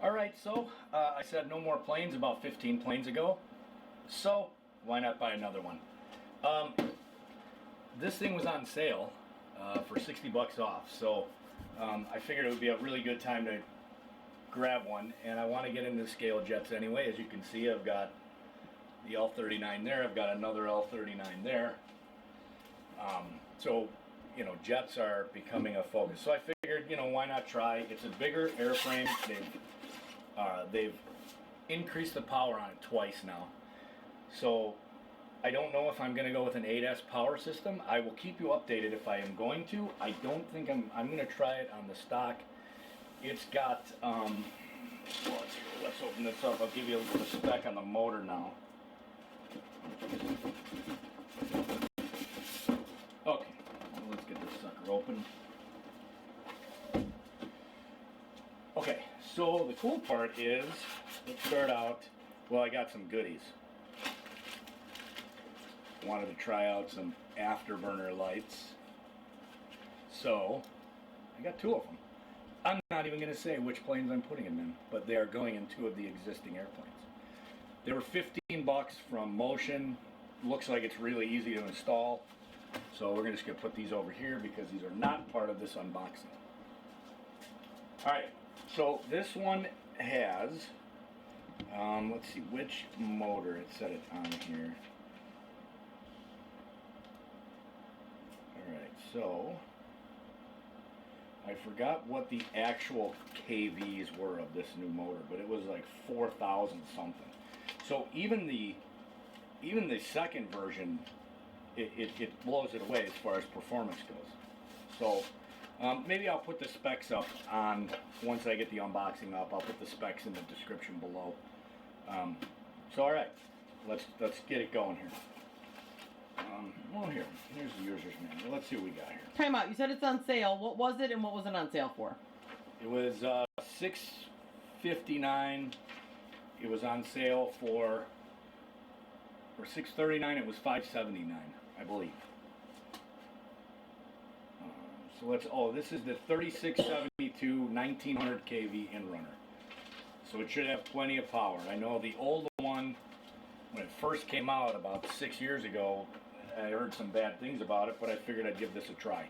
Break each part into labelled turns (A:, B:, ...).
A: Alright, so I said no more planes about 15 planes ago, so why not buy another one? This thing was on sale for 60 bucks off, so I figured it would be a really good time to grab one, and I want to get into scale jets anyway. As you can see, I've got the L39 there, I've got another L39 there, so you know, jets are becoming a focus. So I figured, you know, why not try? It's a bigger airframe. They've increased the power on it twice now. So I don't know if I'm going to go with an 8S power system. I will keep you updated if I am going to. I don't think I'm going to try it on the stock. It's got, well, let's open this up. I'll give you a little spec on the motor now. Okay, well, let's get this sucker open. Okay, so the cool part is, let's start out, well, I got some goodies. Wanted to try out some afterburner lights. So, I got two of them. I'm not even going to say which planes I'm putting them in, but they are going in two of the existing airplanes. They were 15 bucks from Motion. Looks like it's really easy to install. So we're just going to put these over here because these are not part of this unboxing. Alright, so this one has, let's see which motor it said it on here. Alright, so I forgot what the actual KVs were of this new motor, but it was like 4,000 something. So even the second version, it blows it away as far as performance goes. So maybe I'll put the specs up on, once I get the unboxing up, I'll put the specs in the description below. So alright, let's get it going here. Well, here's the user's manual. Let's see what we got here.
B: Time out. You said it's on sale. What was it and what was it on sale for?
A: It was $6.59. It was on sale for $6.39. It was $5.79, I believe. So let's. Oh, this is the 3672 1900 kV in-runner. So it should have plenty of power. I know the old one, when it first came out about 6 years ago, I heard some bad things about it, but I figured I'd give this a try.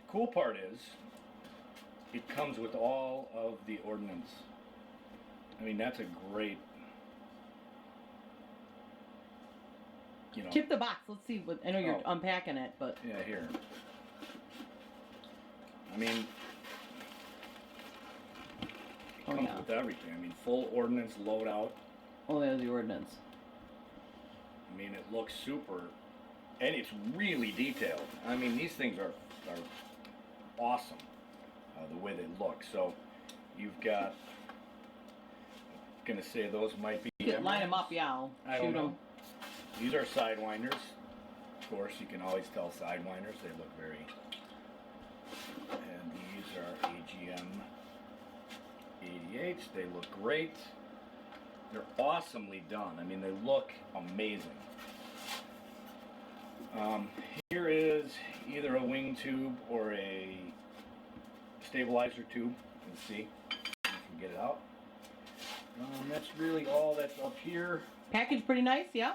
A: Cool part is, it comes with all of the ordnance. I mean, that's a great, you know.
B: Tip the box. Let's see what, I know you're unpacking it, but.
A: Yeah, here. I mean, it comes with everything. I mean, full ordnance loadout.
B: Oh, there's the ordnance.
A: I mean, it looks super, and it's really detailed. I mean, these things are awesome, the way they look. So, you've got, I'm going to say those might be...
B: Line them up, yeah.
A: I don't know. These are sidewinders. Of course, you can always tell sidewinders. They look very... And these are AGM 88s. They look great. They're awesomely done. I mean, they look amazing. Here is either a wing tube or a stabilizer tube. Let's see if we can get it out. That's really all that's up here.
B: Package pretty nice, yeah?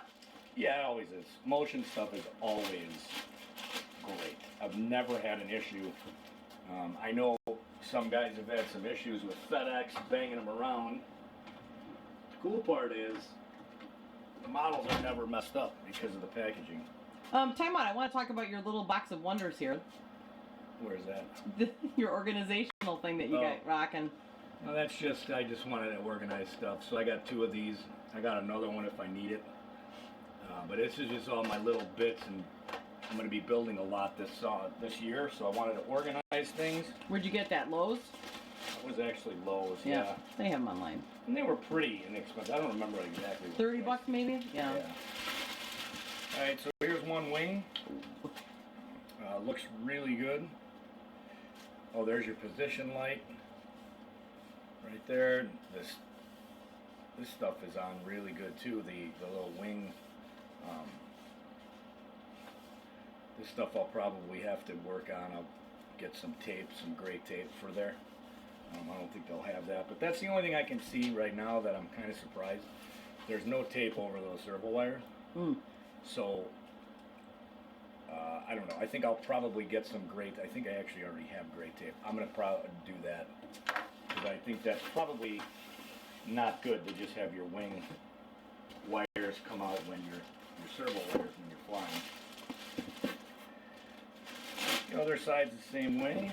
A: Yeah, it always is. Motion stuff is always great. I've never had an issue. I know some guys have had some issues with FedEx banging them around. The cool part is the models are never messed up because of the packaging.
B: Time out. I want to talk about your little box of wonders here.
A: Where's that?
B: Your organizational thing that you got rocking.
A: Well, that's just, I just wanted to organize stuff. So I got two of these. I got another one if I need it. But this is just all my little bits, and I'm going to be building a lot this year, so I wanted to organize things.
B: Where'd you get that? Lowe's?
A: It was actually Lowe's, yeah.
B: They have them online.
A: And they were pretty inexpensive. I don't remember exactly what
B: 30 bucks maybe? Yeah.
A: Alright, so here's one wing. Looks really good. Oh, there's your position light. Right there. This stuff is on really good too. The little wing. This stuff I'll probably have to work on. I'll get some tape, some gray tape for there. I don't think they'll have that, but that's the only thing I can see right now that I'm kind of surprised. There's no tape over those servo wires. So, I don't know. I think I'll probably get some great, I think I actually already have great tape. I'm going to probably do that, because I think that's probably not good to just have your wing wires come out when your servo wires when you're flying. The other side's the same way.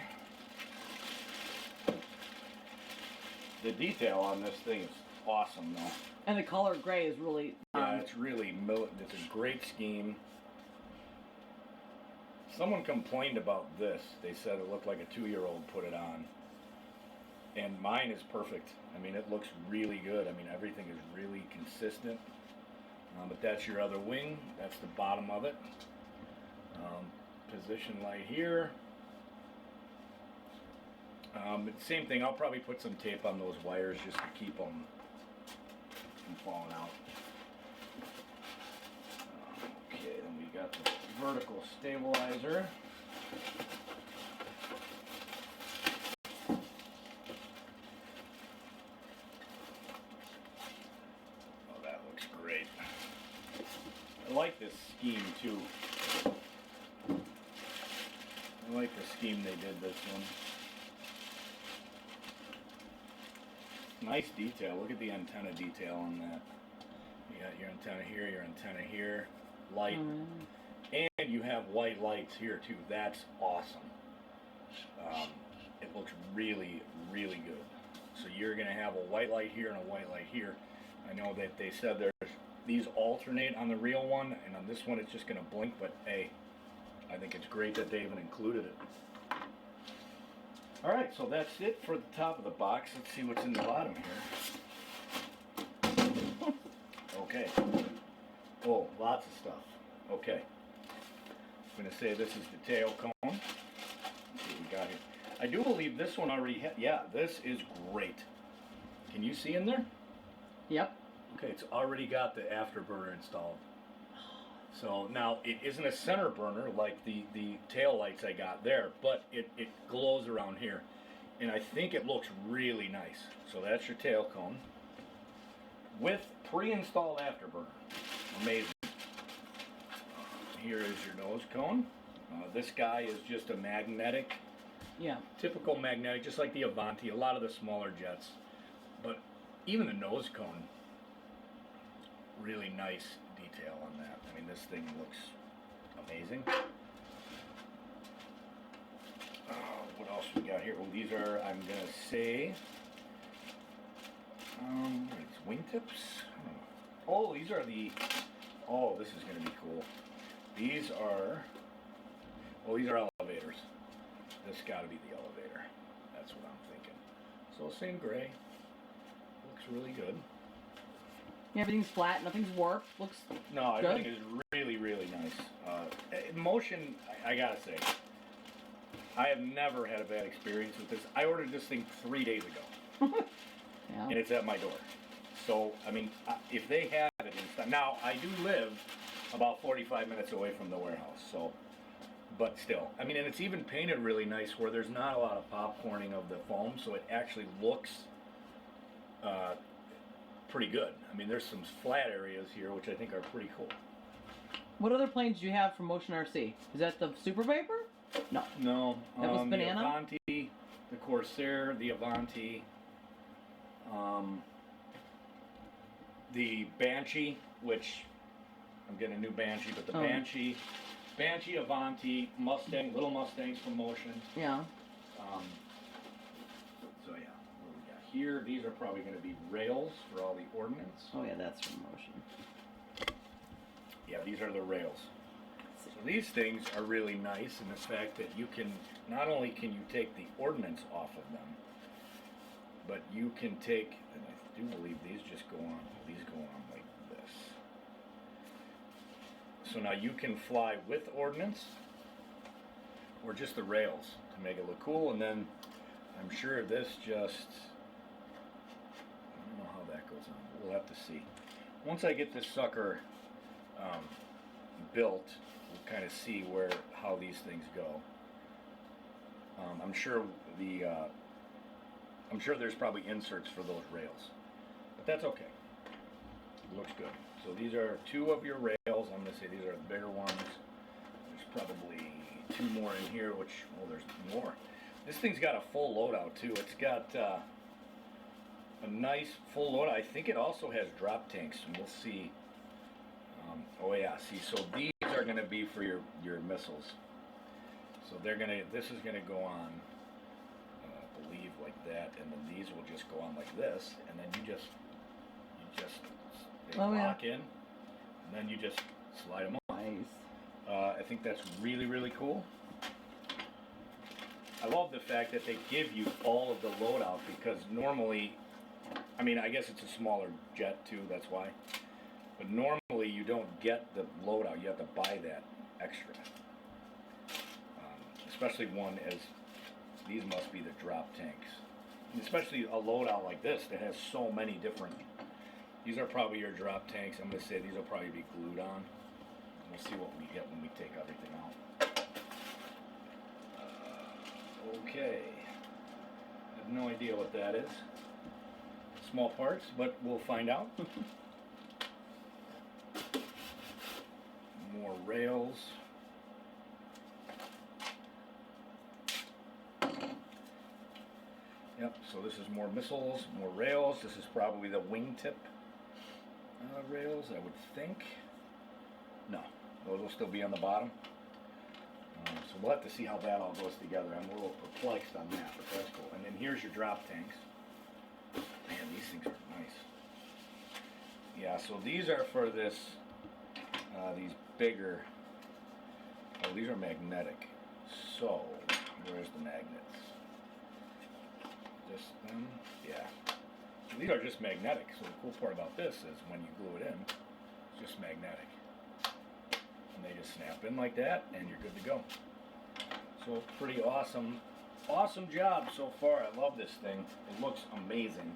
A: The detail on this thing is awesome, though.
B: And the color gray is really...
A: Yeah, it's really, it's a great scheme. Someone complained about this. They said it looked like a 2-year-old put it on. And mine is perfect. I mean, it looks really good. I mean, everything is really consistent. But that's your other wing. That's the bottom of it. Position light here. Same thing. I'll probably put some tape on those wires just to keep them from falling out. Okay, then we got the vertical stabilizer. Oh, that looks great. I like this scheme too. I like the scheme they did this one. Nice detail. Look at the antenna detail on that. You got your antenna here, your antenna here, light, and you have white lights here too. That's awesome. It looks really, really good. So you're going to have a white light here and a white light here. I know that they said these alternate on the real one, and on this one it's just going to blink, but hey, I think it's great that they even included it. Alright, so that's it for the top of the box. Let's see what's in the bottom here. Okay. Oh, lots of stuff. Okay. I'm going to say this is the tail cone. Let's see what we got here. I do believe this one already had, yeah, this is great. Can you see in there?
B: Yep.
A: Okay, it's already got the afterburner installed. So now it isn't a center burner like the tail lights I got there, but it glows around here. And I think it looks really nice. So that's your tail cone with pre-installed afterburner. Amazing. Here is your nose cone. This guy is just a magnetic.
B: Yeah.
A: Typical magnetic, just like the Avanti, a lot of the smaller jets. But even the nose cone, really nice detail on that. I mean, this thing looks amazing. What else we got here? Well, these are, I'm going to say, it's wingtips. Oh, these are the, oh, this is going to be cool. These are, oh, these are elevators. This got to be the elevator. That's what I'm thinking. So same gray. Looks really good.
B: Everything's flat, nothing's warped. Looks
A: No,
B: good.
A: everything is really, really nice. Motion, I gotta say, I have never had a bad experience with this. I ordered this thing 3 days ago,
B: Yeah.
A: and it's at my door. So, I mean, if they have it in stock, now I do live about 45 minutes away from the warehouse, so, but still, I mean, and it's even painted really nice where there's not a lot of popcorning of the foam, so it actually looks pretty good. I mean, there's some flat areas here, which I think are pretty cool.
B: What other planes do you have from Motion RC? Is that the Super Vapor? No.
A: No.
B: That was Banana?
A: The Avanti, the Corsair, the Avanti, the Banshee, which I'm getting a new Banshee, but the Banshee, Avanti, Mustang, little Mustangs from Motion.
B: Yeah.
A: So yeah, what we got here, these are probably going to be rails for all the ordnance.
B: Oh yeah, that's from Motion.
A: Yeah, these are the rails. So these things are really nice in the fact that you can, not only can you take the ordnance off of them, but you can take, and I do believe these just go on, these go on like this. So now you can fly with ordnance or just the rails to make it look cool, and then I'm sure this just, I don't know how that goes on. We'll have to see. Once I get this sucker built, we'll kind of see how these things go. I'm sure the I'm sure there's probably inserts for those rails, but that's okay. It looks good. So these are 2 of your rails. I'm going to say these are the bigger ones. There's probably 2 more in here, which, well, there's more. This thing's got a full loadout too. It's got a nice full loadout. I think it also has drop tanks, and we'll see. Oh yeah, see, so these are going to be for your missiles. So this is going to go on, I believe, like that, and then these will just go on like this, and then they lock in, and then you just slide them on.
B: Nice.
A: I think that's really, really cool. I love the fact that they give you all of the loadout, because normally, I mean, I guess it's a smaller jet too, that's why. But normally you don't get the loadout, you have to buy that extra. Especially one as, these must be the drop tanks. And especially a loadout like this that has so many different, these are probably your drop tanks. I'm going to say these will probably be glued on. We'll see what we get when we take everything out. Okay. I have no idea what that is. Small parts, but we'll find out. More rails. Yep, so this is more missiles, more rails. This is probably the wingtip rails, I would think. No, those will still be on the bottom. So we'll have to see how that all goes together. I'm a little perplexed on that, but that's cool. And then here's your drop tanks. Man, these things are nice. Yeah, so these are for this, these bigger, oh, these are magnetic. So, where's the magnets? Just them? Yeah. So these are just magnetic. So the cool part about this is when you glue it in, it's just magnetic. And they just snap in like that, and you're good to go. So pretty awesome. Awesome job so far. I love this thing. It looks amazing.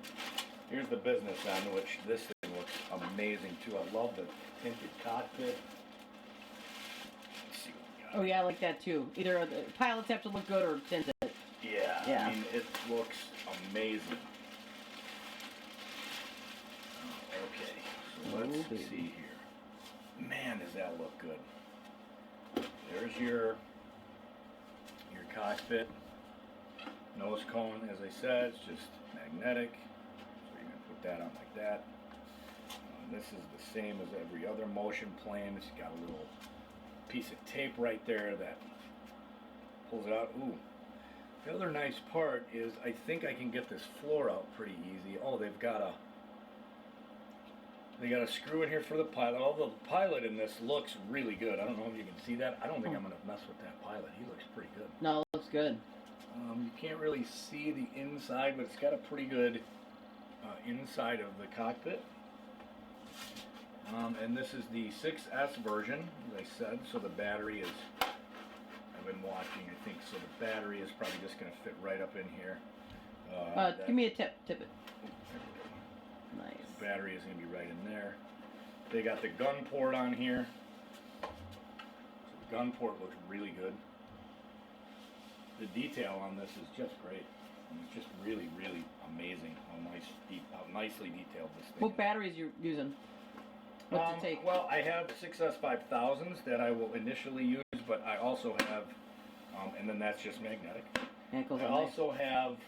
A: Here's the business on which this thing looks amazing too. I love the tinted cockpit. Let's see what we got.
B: Oh yeah, I like that too. Either the pilots have to look good or tinted.
A: Yeah, I mean, it looks amazing. Okay, so let's see here. Man, does that look good. There's your cockpit. Nose cone, as I said, it's just magnetic. So you can put that on like that. This is the same as every other motion plane. It's got a little piece of tape right there that pulls it out. Ooh. The other nice part is I think I can get this floor out pretty easy. Oh, they got a screw in here for the pilot. Although the pilot in this looks really good. I don't know if you can see that. I don't think I'm going to mess with that pilot. He looks pretty good.
B: No, it looks good.
A: You can't really see the inside, but it's got a pretty good inside of the cockpit. And this is the 6S version, as I said, so the battery is, I've been watching, I think, so the battery is probably just going to fit right up in here.
B: Give me a tip it.
A: Oh, there we go.
B: Nice.
A: The battery is going to be right in there. They got the gun port on here. So the gun port looks really good. The detail on this is just great. It's just really, really amazing how nicely detailed this thing is.
B: What batteries you using? What's it take?
A: Well, I have 6S5000s that I will initially use, but I also have, and then that's just magnetic. I also have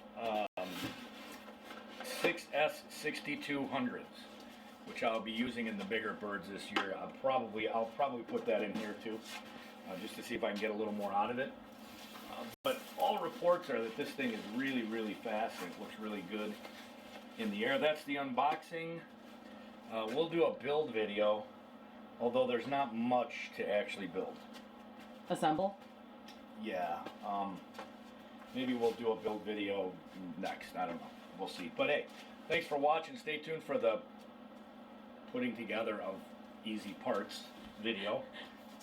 A: 6S6200s, which I'll be using in the bigger birds this year. I'll probably put that in here too, just to see if I can get a little more out of it. But all reports are that this thing is really, really fast and it looks really good in the air. That's the unboxing. We'll do a build video, although there's not much to actually build.
B: Assemble?
A: Yeah. Maybe we'll do a build video next. I don't know. We'll see. But hey, thanks for watching. Stay tuned for the putting together of easy parts video.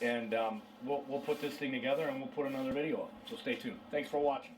A: And we'll put this thing together and we'll put another video up. So stay tuned. Thanks for watching.